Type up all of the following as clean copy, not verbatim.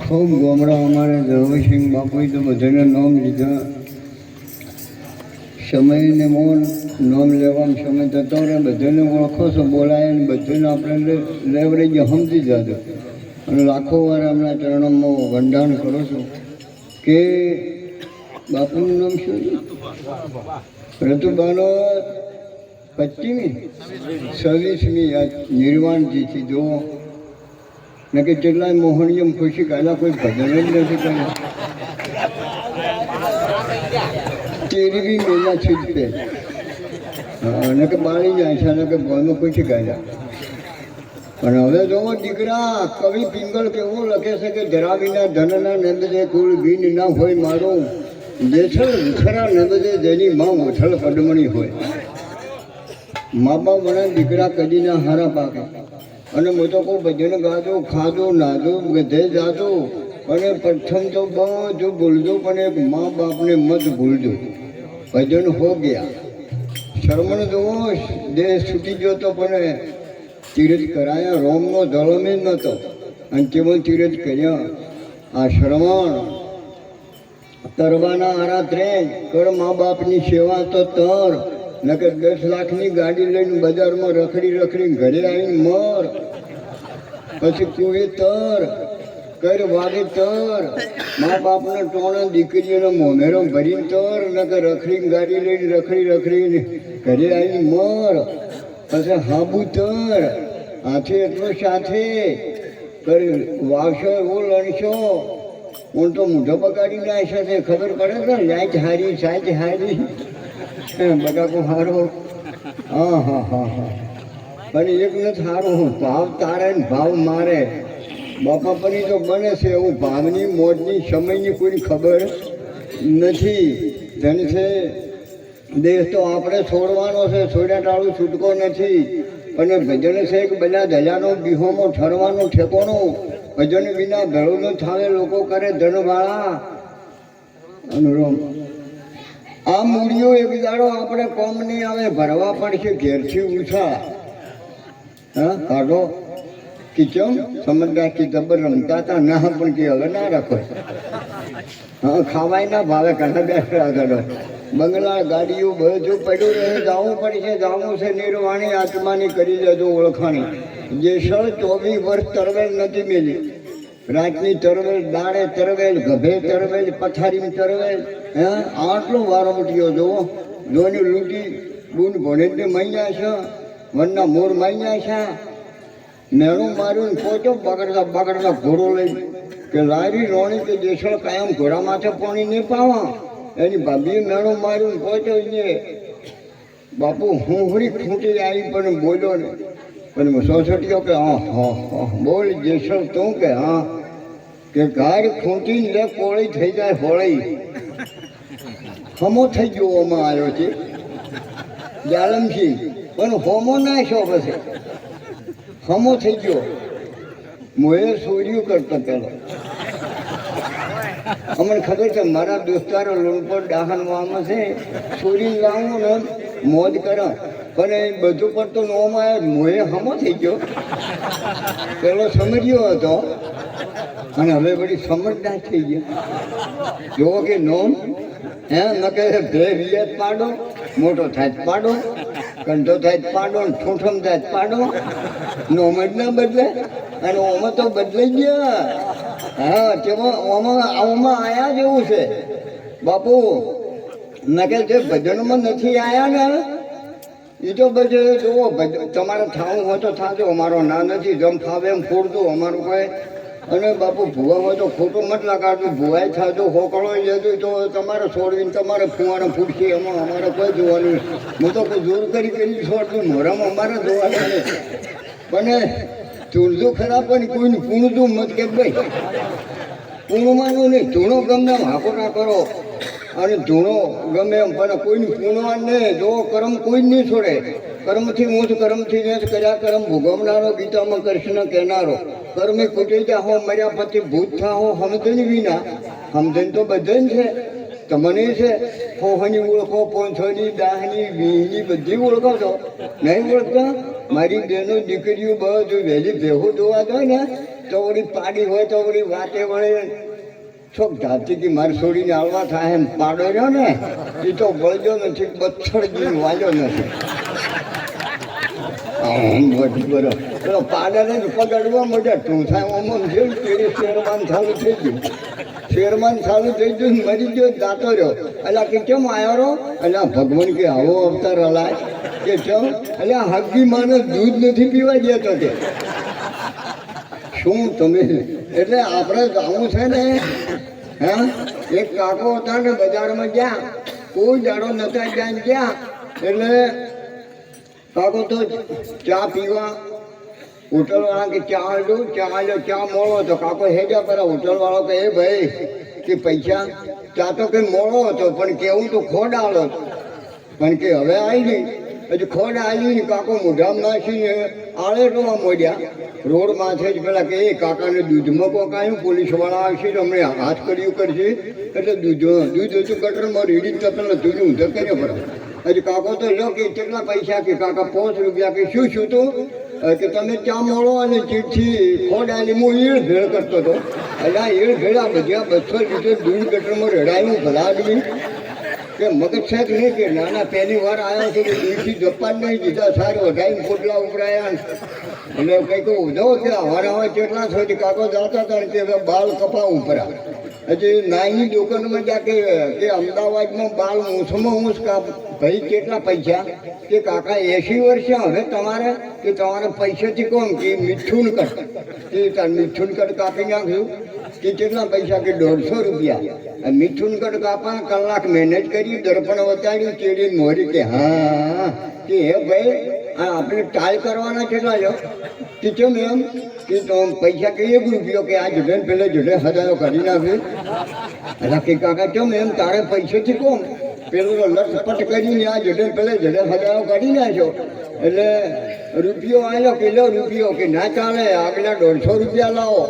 ખૂબ ગોમડા અમારે ધર્મસિંહ બાપુએ તો બધાને નામ લીધા. સમયને મોન નામ લેવામાં સમય થતો રહે, બધાને ઓળખો છો, બોલાય ને બધાને આપણે લેવરેજ સમજી જાજો. અને લાખો વાર એમના ચરણોમાં વંદાન કરું છું કે બાપુનું નામ શું છે? રતુબાનો 25મી 26મી નિર્વાણથી જુઓ ને કે કેટલાય મોહનીયમ ખુશી કાઢ્યા, કોઈ ભજન જ નથી કર્યા. તેરી બી મેલા છીપે ને કે બાળી જાય છે ને કે ભણનું ખુશી કાઢ્યા. પણ હવે જોવો દીકરા, કવિ પિંગળ કેવું લખે છે કે જરા વિના ધનના નંદજે કુળ બીન ના હોય મારું, દેછળ ઉછરા નંદજે જેની માં ઉછળ પદમણી હોય. મા બાપ મને દીકરા કદી ના હારા પાકે. અને હું તો કોઈ ભજન ગાજો, ખાજો, નાજો, ગધે જાજો, અને પ્રથમ તો બધું ભૂલજો, પણ એક મા બાપને મત ભૂલજો. ભજન હો ગયા. શરમણ જોવો, દેહ છૂટી ગયો તો પણ તીરથ કરાયા. રોમનો ધળમે નહોતો અને તેમાં તીરથ કર્યા. આ શ્રવણ તરવાના હારા ત્રેજ કર, મા બાપની સેવા તો તર, નકર 10 લાખની ગાડી લઈને બજારમાં રખડી રખડી ઘરે આવીને મર. પછી કુએ તર કર, વાગે તર, મા બાપના ટોણા દીકરીઓનો મોમેરો ભરીને તર, નકર રખડીને ગાડી લઈને રખડી રખડીને ઘરે આવીને મર. પછી હાબુ તર, હાથે એટલો સાથે કરી વાવશો એવો લણશો. હું તો મૂઢો બગાડીને આવશે છે, ખબર પડે ને, લાઈટ હારી સાઈટ હારી બગાકો હારો. હા હા હા હા. પણ એક નથી સારું, ભાવ તારે ને ભાવ મારે. બાપા પરી તો બને છે એવું ભાવની મોજની સમયની કોઈ ખબર નથી. ધન છે દેશ તો આપણે છોડવાનો છે, છોડ્યા ટાળું છૂટકો નથી. અને ભજન છે કે બધા ધજાનો બીહોમો ઠરવાનો ઠેકોનો. ભજન વિના ભેળું ન થાવે, લોકો કરે ધનવાળા. અનુરોમ આ મૂડીઓ એક દાડો આપણે કોમ નહીં આવે, ભરવા પડશે ઘેરથી ઉછા. હા કાઢો કિચમ સમજદાર કી જબર રમતા હતા ના, પણ કે હવે ના રાખો. હા ખાવાય ના ભાવે, કાઢા બેસવા કાઢો. બંગલા ગાડીઓ બધું પડ્યું રહે, જવું પડશે. જવું છે નિર્વાણી આત્માની કરી લેજો ઓળખાણી. જે 24 વર્ષ તરવેલ નથી મેલી. રાતની તરવેલ, દાડે તરવેલ, ગભે તરવેલ, પથારીમાં તરવેલ. હા આટલો વારો ઉઠ્યો જોવો. જોની લૂંટી બૂન ભણેજને મહિના છે, વનના મોર મહિના છે. મેણું માર્યું ને પોચો બગડતા બગડતા ઘોડો લઈ કે લારી રોણી કે દેશળ કાયમ ઘોડા માથે પાણી નહીં પાવા. એની ભાભીએ મેણું માર્યું ને પોચો ને બાપુ હુંહરી ખૂટી આવી પણ બોલ્યો ને. પણ સોસટીઓ કે હા હા હા બોલ જેસળ તું કે હા કે ઘર ખૂંટીને લે કોળી થઈ જાય હોળી. હમો થઈ ગયો ઓમાં આવ્યો છે જાલમસિંહ, પણ હોમો ના શો પછી હમો થઈ ગયો. મોએ સોર્યું કરતો પેલો. અમને ખબર છે મારા દોસ્તારો લોનપોર ડાહનવામાં છે, સોરી લાવું ને મોજ કરો. પણ એ બધું પર તો નોમાં આવ્યો, મોએ હમો થઈ ગયો. પેલો સમજ્યો હતો અને હવે બધી સમજદાર થઈ ગયા. જોવો કે નોમ હે ન કે ભે વિયત પાડો, મોટો થાય પાડો, કંઠો થાય પાડો, ઠૂંઠમ થાય પાડો. નોમ જ ના બદલે અને ઓમાં તો બદલાઈ ગયા. હા તેમાં ઓમાં આયા જેવું છે બાપુ. ન કે જે ભજનમાં નથી આયા ને એ તો બધે જુઓ. તમારે થાવું હોય તો થાજો, અમારો ના નથી. જમ ફાવે એમ ફોડતું અમારું કોઈ. અને બાપુ ભૂવા હોય તો ખોટું મત લગાડતું, ભૂવાય થાજો, હોકળો લેજો તો તમારે છોડવીને તમારે ફુવાને ફૂટશે. એમાં અમારે કોઈ જોવાનું. હું તો કોઈ જોર કરી છોડતું, મોરામાં અમારે જોવાનું નહીં. પણ ચૂરજો ખરા, પણ કોઈને પૂણતું મત કે ભાઈ પૂણવાનું નહીં. ધૂણો ગમે એમ હાકો ના કરો અને ધૂણો ગમે એમ, પણ કોઈને પૂણવા નહીં. જો કર્મ કોઈ જ નહીં છોડે. કર્મથી ઊંચ કર્મથી નેચ કર્યા કર્મ ભોગવનારો, ગીતામાં કૃષ્ણ કહેનારો. કર્મે કુટી જાહો મર્યા પછી ભૂત થાહો હમદન વિના. હમદન તો બધે છે, તમને છે. હોહની ઓળખો, પોંછોની, દાહની, વીની બધી ઓળખો છો. નહીં ઓળખતા? મારી બહેનો દીકરીઓ બધું વહેલી ભેગું જોવા જાય ને તો ઓલી પાડી હોય તો ઓલી વાતે વળે છોક ધાતી કે મારે છોડીને આવવા થાય એમ પાડો રહ્યો ને એ તો વળજો નથી, બચ્છડ જીને વાંજો નથી. પેલો પાડાને પકડવા મળ્યા તું થાય ઓમ થયું તેરે શેરમાન ચાલુ થઈ ગયું, શેરમાન ચાલુ થઈ ગયું, મરી ગયો જાતો રહ્યો. એટલે કે કેમ આવ્યો રહો? એટલે ભગવાન કે આવો અવતાર હલાય કે કેમ? એટલે હગી માને દૂધ નથી પીવા દેતો કે શું તમે? એટલે આપણે જવું છે ને, હા એક કાકો હતા ને બજારમાં ગયા, કોઈ દાડો નતા ગયા ગયા. એટલે કાકો તો ચા પીવા હોટલવાળા કે ચા લો, ચા લો, ચા મોડો હતો. કાકો હેજા પર હોટલવાળો કે એ ભાઈ કે પૈસા, ચા તો કંઈ મોડો હતો પણ કેવું તો ખોડ આલો પણ કે હવે આવી ગઈ. હજુ ખોડ આવી ને કાકો મોઢામાં નાખીને આળે રોવા મોડ્યા. રોડ માથે જ પેલા કે એ કાકાને દૂધમાં કોકાયું, પોલીસવાળા આવશે તો અમને હાથ કર્યું કરશે. એટલે દૂધ હતું ગટરમાં રીડી તપેલા દૂધ ઊંધો કર્યો પડે. હજી કાકો તો લો કે કેટલા પૈસા? કે કાકા 5 રૂપિયા. કે શું શું તું? કે તમે ચા મોડો અને ચીઠી ખોડ આલી હું ઈળ ભેળ કરતો હતો. એટલે આ ઈળ ભેળા બધા 200 લીટર દૂધ ગટરમાં રેડાયું ભલા આદમી કે મગજ સાહેબ નહીં કે નાના પહેલી વાર આવ્યો છે કે દૂધથી જપાન નહીં દીધા સારું વધારીને પોટલા ઉપરાયા. એટલે કંઈક ઉધો કે હવાના કેટલા છો? કાકો જાતા હતા કે બાલ કપાવું પરા. હજી નાની દુકાનમાં જ્યાં કે અમદાવાદમાં બાલ ઊંચમાં ઊંચ કાપ ભાઈ કેટલા પૈસા? કે કાકા 80 વર્ષે હવે તમારે કે તમારે પૈસાથી કોણ? કે મીઠું કટ, કે તાર મીઠું કટ કાપી નાખ્યું. કે કેટલા પૈસા? કે 150 રૂપિયા. મીઠું કટ કાપા કલાક મહેનત કરી, દર્પણ વતાડ્યું, ચેડી મોરી. કે હા કે હે ભાઈ આ આપણે ટાલ કરવાના કેટલા લો? કે કેમ એમ? કે તો પૈસા કે 1 રૂપિયો. કે આ જડે પેલા જડે હજારો કાઢી નાખ્યું. એટલે કે કાકા કેમ એમ? તારે પૈસાથી કોમ? પેલો લટપટ કરીને આ જડે પેલા જડે હજારો કાઢી નાખ્યો. એટલે રૂપિયો આવેલો કિલો રૂપિયો. કે ના ચાલે, આગલા 150 રૂપિયા લાવો.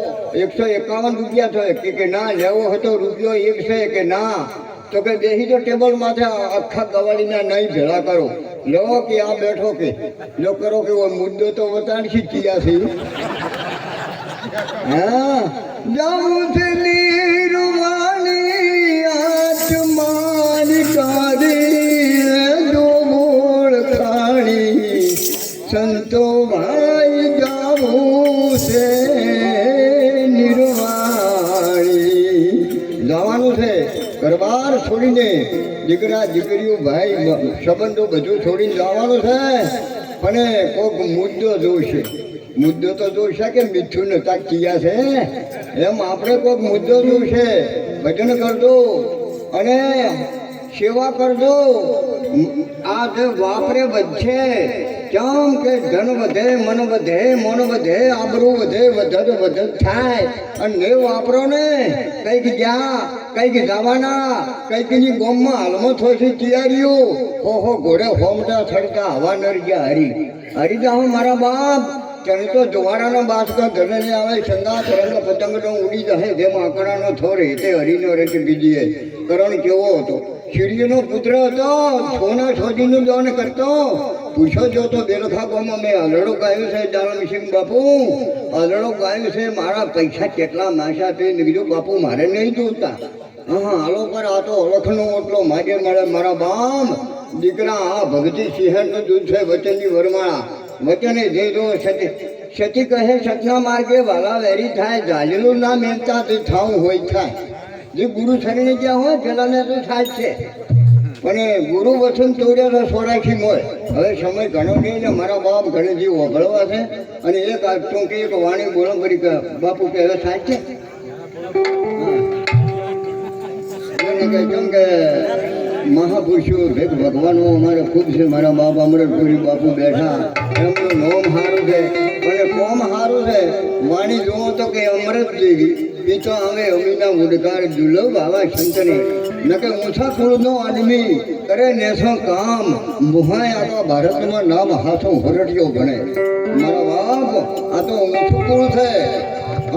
151 રૂપિયા થયો. કે ના લેવો હતો રૂપિયો 100. કે ના તો કે બેસી તો ટેબલ માથે આખા ગવાળીના નહીં ભેળા કરો. લો કે આ બેઠો કે લો કરો કે મુદ્દો તો વતાડશી ચિયા છે. હા જાઉં છે નિર્વાણી આત્માની કાઢી જો મૂળ ખાણી સંતો ભાઈ જાવું છે નિર્વાણી. જવાનું છે ઘરબાર છોડીને, દીકરા દીકરીઓ ભાઈ સંબંધો બધું છોડીને જવાનું છે. પણ કોઈક મુદ્દો જોશે. મુદ્દો તો જોશે કે મીઠું નતા કિયા છે એમ આપણે કોઈક મુદ્દો જોશે. ભજન કરજો અને સેવા કરજો. આ જે વાપરે વધશે કેમ? કે ધન વધે, મન વધે, મન વધે, આબરૂ વધે, વધત વધત થાય. અને ને વાપરો ને કંઈક જ્યાં કંઈક જવાના, કંઈકની ગોમમાં હાલમાં થોડી તૈયારીઓ. હો ઘોડે હોમટા થડતા હવા નર ગયા હરી હરી જાઓ મારા બાપ. તેને તો જવારાનો બાસકા ઘરે ને આવે, સંગાત રંગ પતંગનો ઉડી જશે. જેમ આંકડાનો થોર હેતે હરીનો રેતે બીજીએ. કરણ કેવો હતો? શિરીનો પુત્ર હતો. સોના છોડીનું દાન કરતો. પૂછો જો તો બેલખા ગામમાં મેં આલડો ગાયો છે. દાનસિંહ બાપુ આલડો ગાયો છે, મારા પૈસા કેટલા માસા તે કીધું બાપુ મારે નહીં જોતા. હા હાલો પર આ તો ઓળખનો ઓટલો માગે મળે મારા બામ. દીકરા આ ભગતી સિંહણનું દૂધ છે, વચનની વરમાળા. વચને જે જો સતી કહે સતના માર્ગે વાલા વેરી થાય. જાજેલું ના મેળતા તે થાવું હોય થાય. જે ગુરુ શરણે ગયા હોય પેલાને તો થાય છે, પણ ગુરુ વચન તોડ્યા તો સોરાખી મોય. હવે સમય ઘણો નહીં ને મારા બાપ ઘણે જીવ વભળવા છે. અને એક ટૂંકી એક વાણી બોલો કરી કે બાપુ કે હવે થાય છે. કેમ કે મહાપુરુષો ભગવાનો અમારે ખૂબ છે. મારા બાપ અમૃતપુરી બાપુ બેઠા, એમનું નોમ સારું છે અને કોમ સારું છે. વાણી જોવો તો કે અમૃત જેવી. એ તો હવે અમીના ઉડકાર દુર્લભ આવા સંતને નકે ઊંચા કુળનો આદમી કરે નેસો કામ. મુહાય આખા ભારતમાં નામ હાથો હરટ્યો ગણે. મારા બાપ આ તો ઊંચું કુળ છે.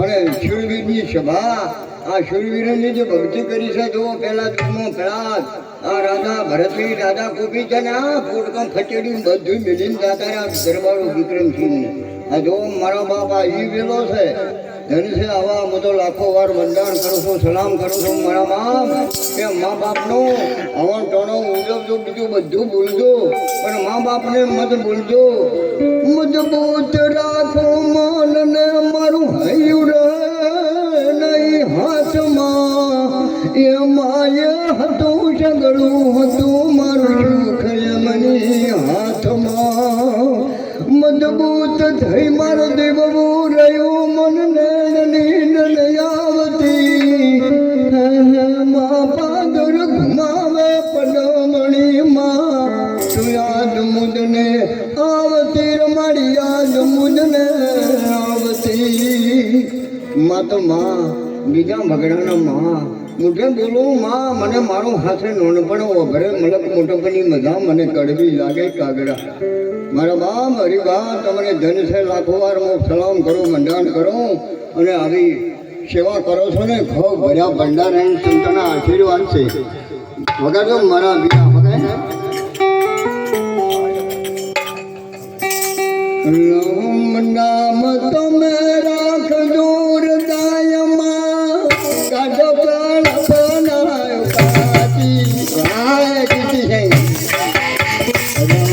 અને શૂરવીરની સભા, આ શૂરવીરોની જે ભક્તિ કરી છે જો પેલા દુઃખમાં પેલા આ રાજા ભરતની રાજા કુપી છે ને આ ફોટકમ ખચેડી બધું મિલીને જતા રહ્યા દરબારો વિક્રમસિંહને. આ જો મારા બાપ આ ઈ વેલો છે. ધન છે આવા હું તો લાખો વાર વંદન કરું છું, સલામ કરું છું મારા બાપ કે મા બાપનું હવન ટોણું ઉજવજો, બીજું બધું ભૂલજો પણ મા બાપને મત ભૂલજો. મજબૂત રાખો મનને મારું હૈયું રે નહીં હાથમાં, એમાં એ હતું સગળું હતું મારું સુખ એમની હાથમાં. મજબૂત થઈ મારો દેવવું રહ્યું મનને નીંદ નહીં આવતી, મા પાદર ઘુમાવે પડમણીમાં તું યાદ મુદને આવતી મારી યાદ મુદને આવતી. માં તો માં બીજા ભગડાના માં મુઠે બોલું માં મને મારું હાથે નોનપણ ઓભરે મલક મોટપની મજા મને કડવી લાગે કાગડા. મારા બાપ હરિભા તમને ધન છે લાખો વાર હું સલામ કરું, મંડાણ કરું અને આવી સેવા કરો છો ને ખૂબ ભર્યા ભંડાર અને સંતના આશીર્વાદ છે. વગાડો મારા બીજા વગાડ રામ નામ તમે રાખજો હૃદયમાં, કાઢો પ્રાણ બનાયો કાચી રાય કીધી છે.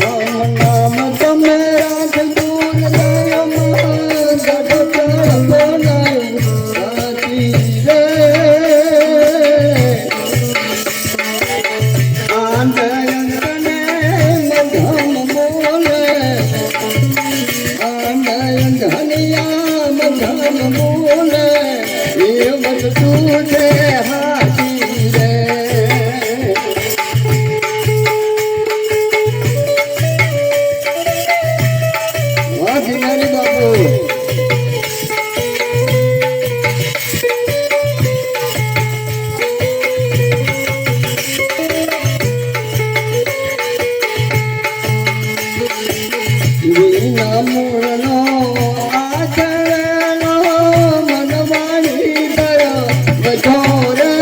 રામ નામ તમે રાખજો હૃદયમાં, કાઢો પ્રાણ બનાયો કાચી રે. આંધળને મધમ બોલે, ધનિયા મધમ બોલે એ વસ્તુ છે હાથી રે. હાથી મારી બાપુ વિના મૂળનો આચરણો મનવાણી ગયો બધો રે.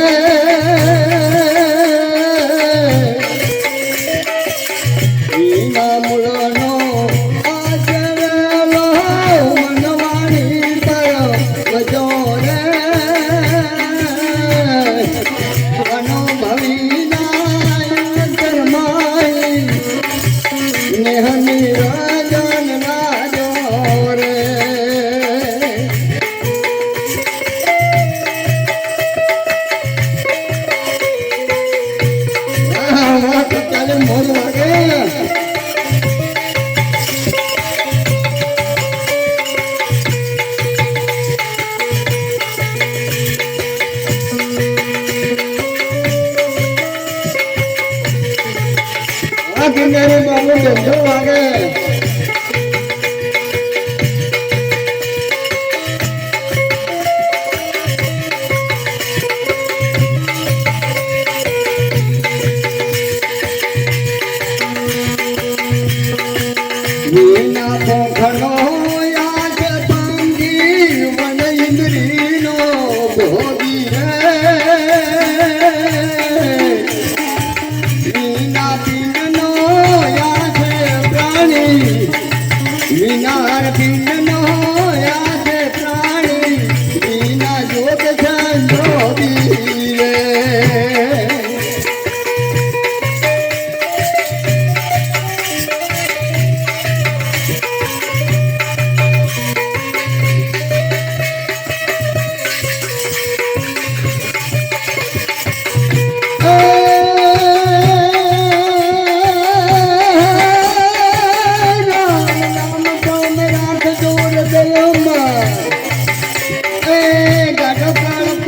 વિના મૂળનો આચરણો મનવાણી ગયો બધો રે. અનુભવીના કર્માઈ નેહની રાજન રાજો રે. મોજ લાગે આ કિનારે બાબુ ધંધો લાગે. વિના પોખનો યાદ પાંગી વન ઇન્દ્રીનો ભોગી રે. વિના પિંડનો યાદ પ્રાણી, વિના પિંડનો યાદ પ્રાણી, વિના જોગ સંજોગી રે. ગાઢો પ્રાણ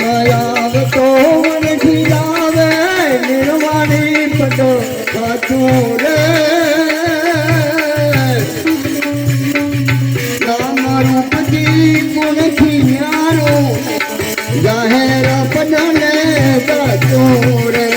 આવતો નથી આવે નિર્વાણી પટો સાચું રે મારું પતિ કોણથી ન્યારું જાહેર પદને સાચું રે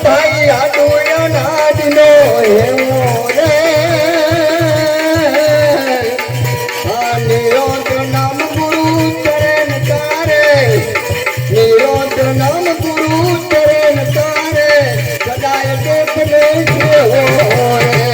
ભાઈ આડું નાડનો હેવો રે નિરોધ નામ ગુરુ ચરણ તારે નિરોધ નામ ગુરુ ચરણ તારે સદાય દેખને જેવો રે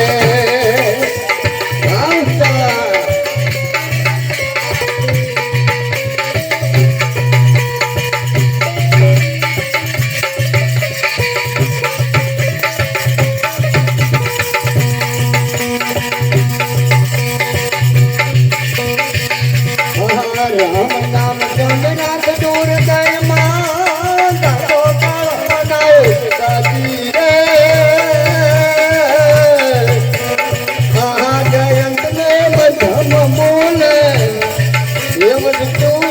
રામ નામ ચંદ્રનાથ દૂર દયમાં દાદો કાળ બનાય દાદી રે જયંત ને બધમ બોલે એમ તું